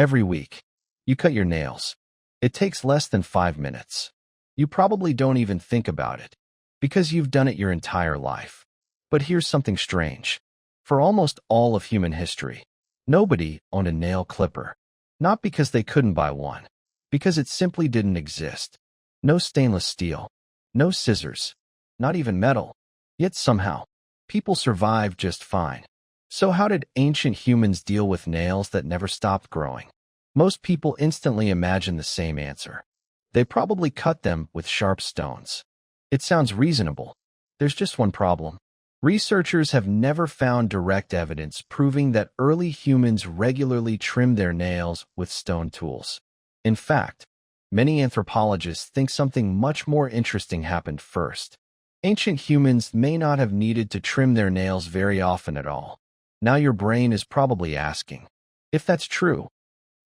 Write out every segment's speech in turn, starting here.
Every week, you cut your nails. It takes less than 5 minutes. You probably don't even think about it, because you've done it your entire life. But here's something strange. For almost all of human history, nobody owned a nail clipper. Not because they couldn't buy one, because it simply didn't exist. No stainless steel, no scissors, not even metal. Yet somehow, people survived just fine. So how did ancient humans deal with nails that never stopped growing? Most people instantly imagine the same answer. They probably cut them with sharp stones. It sounds reasonable. There's just one problem. Researchers have never found direct evidence proving that early humans regularly trimmed their nails with stone tools. In fact, many anthropologists think something much more interesting happened first. Ancient humans may not have needed to trim their nails very often at all. Now your brain is probably asking, if that's true,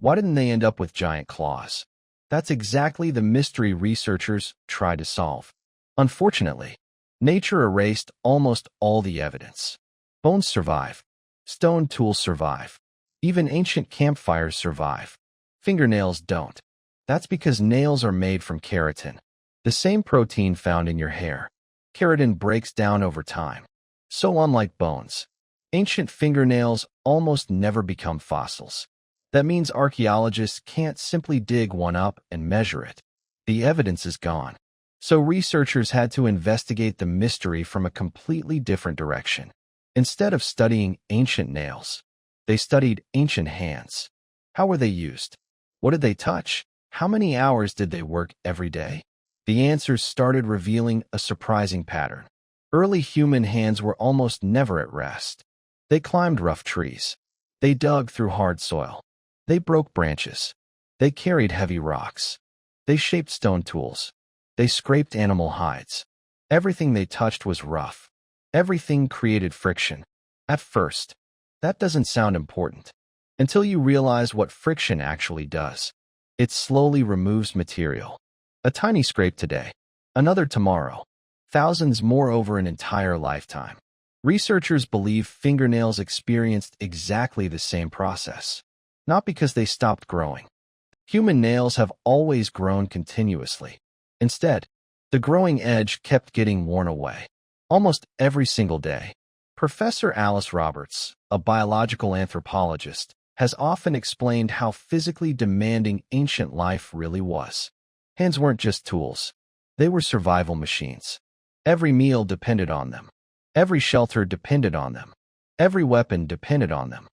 why didn't they end up with giant claws? That's exactly the mystery researchers try to solve. Unfortunately, nature erased almost all the evidence. Bones survive. Stone tools survive. Even ancient campfires survive. Fingernails don't. That's because nails are made from keratin, the same protein found in your hair. Keratin breaks down over time. So unlike bones, ancient fingernails almost never become fossils. That means archaeologists can't simply dig one up and measure it. The evidence is gone. So researchers had to investigate the mystery from a completely different direction. Instead of studying ancient nails, they studied ancient hands. How were they used? What did they touch? How many hours did they work every day? The answers started revealing a surprising pattern. Early human hands were almost never at rest. They climbed rough trees. They dug through hard soil. They broke branches. They carried heavy rocks. They shaped stone tools. They scraped animal hides. Everything they touched was rough. Everything created friction. At first, that doesn't sound important, until you realize what friction actually does. It slowly removes material. A tiny scrape today, another tomorrow, thousands more over an entire lifetime. Researchers believe fingernails experienced exactly the same process. Not because they stopped growing. Human nails have always grown continuously. Instead, the growing edge kept getting worn away. Almost every single day. Professor Alice Roberts, a biological anthropologist, has often explained how physically demanding ancient life really was. Hands weren't just tools. They were survival machines. Every meal depended on them. Every shelter depended on them. Every weapon depended on them.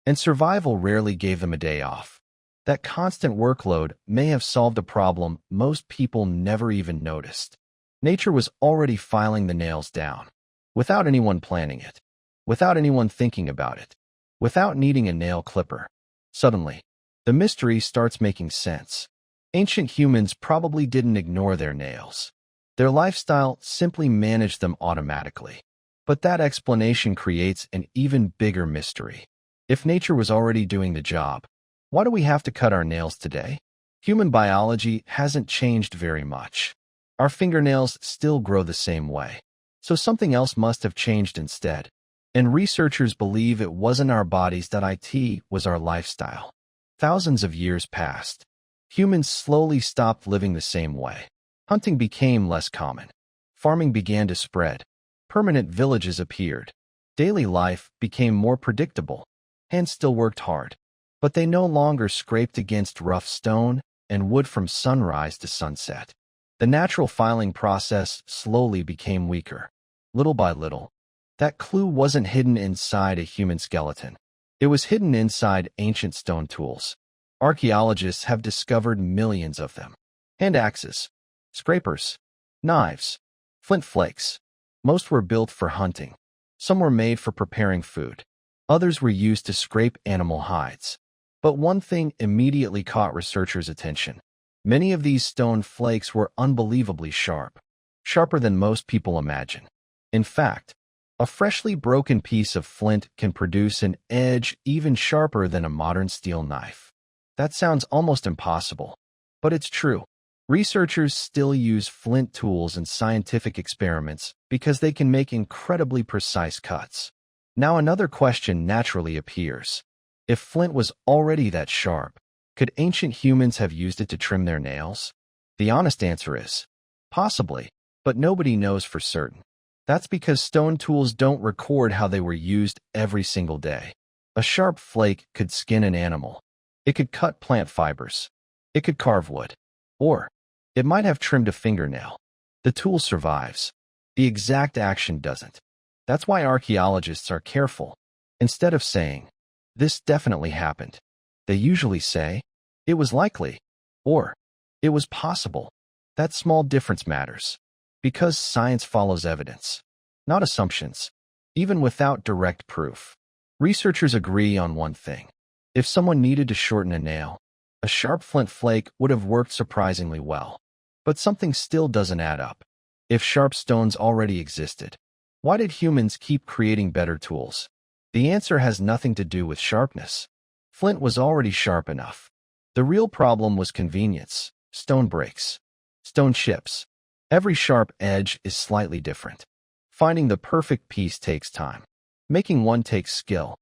And survival rarely gave them a day off. That constant workload may have solved a problem most people never even noticed. Nature was already filing the nails down, without anyone planning it, without anyone thinking about it, without needing a nail clipper. Suddenly, the mystery starts making sense. Ancient humans probably didn't ignore their nails. Their lifestyle simply managed them automatically. But that explanation creates an even bigger mystery. If nature was already doing the job, why do we have to cut our nails today? Human biology hasn't changed very much. Our fingernails still grow the same way. So something else must have changed instead. And researchers believe it wasn't our bodies that it was our lifestyle. Thousands of years passed. Humans slowly stopped living the same way. Hunting became less common. Farming began to spread. Permanent villages appeared. Daily life became more predictable. Hands still worked hard, but they no longer scraped against rough stone and wood from sunrise to sunset. The natural filing process slowly became weaker. Little by little, that clue wasn't hidden inside a human skeleton. It was hidden inside ancient stone tools. Archaeologists have discovered millions of them. Hand axes, scrapers, knives, flint flakes. Most were built for hunting. Some were made for preparing food. Others were used to scrape animal hides. But one thing immediately caught researchers' attention. Many of these stone flakes were unbelievably sharp, sharper than most people imagine. In fact, a freshly broken piece of flint can produce an edge even sharper than a modern steel knife. That sounds almost impossible, but it's true. Researchers still use flint tools in scientific experiments because they can make incredibly precise cuts. Now another question naturally appears. If flint was already that sharp, Could ancient humans have used it to trim their nails? The honest answer is, possibly, but nobody knows for certain. That's because stone tools don't record how they were used every single day. A sharp flake could skin an animal. It could cut plant fibers. It could carve wood. Or, it might have trimmed a fingernail. The tool survives. The exact action doesn't. That's why archaeologists are careful. Instead of saying, "This definitely happened," they usually say, "It was likely," or "It was possible." That small difference matters, because science follows evidence, not assumptions, even without direct proof. Researchers agree on one thing. If someone needed to shorten a nail, a sharp flint flake would have worked surprisingly well. But something still doesn't add up. If sharp stones already existed, why did humans keep creating better tools? The answer has nothing to do with sharpness. Flint was already sharp enough. The real problem was convenience. Stone breaks. Stone chips. Every sharp edge is slightly different. Finding the perfect piece takes time. Making one takes skill.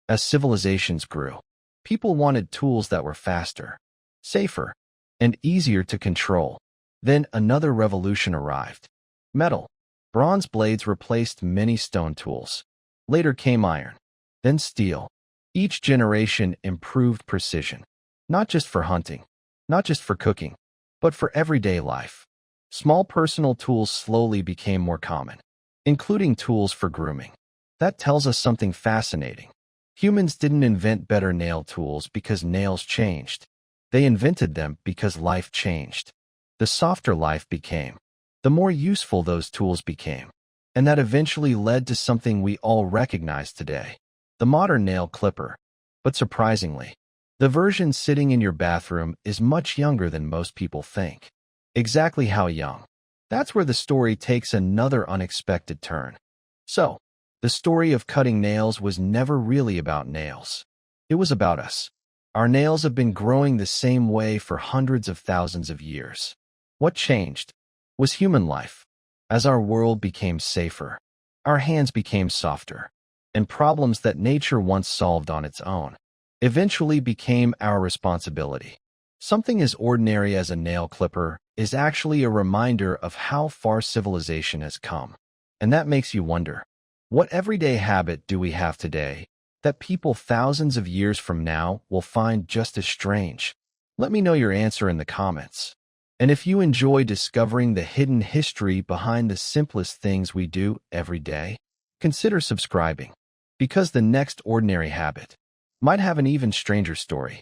As civilizations grew, people wanted tools that were faster, safer, and easier to control. Then another revolution arrived. Metal. Bronze blades replaced many stone tools. Later came iron. Then steel. Each generation improved precision. Not just for hunting, not just for cooking, but for everyday life. Small personal tools slowly became more common, including tools for grooming. That tells us something fascinating. Humans didn't invent better nail tools because nails changed. They invented them because life changed. The softer life became, the more useful those tools became. And that eventually led to something we all recognize today, the modern nail clipper. But surprisingly, the version sitting in your bathroom is much younger than most people think. Exactly how young? That's where the story takes another unexpected turn. So, the story of cutting nails was never really about nails. It was about us. Our nails have been growing the same way for hundreds of thousands of years. What changed was human life. As our world became safer, our hands became softer, and problems that nature once solved on its own eventually became our responsibility. Something as ordinary as a nail clipper is actually a reminder of how far civilization has come. And that makes you wonder, what everyday habit do we have today that people thousands of years from now will find just as strange? Let me know your answer in the comments. And if you enjoy discovering the hidden history behind the simplest things we do every day, consider subscribing, because the next ordinary habit might have an even stranger story.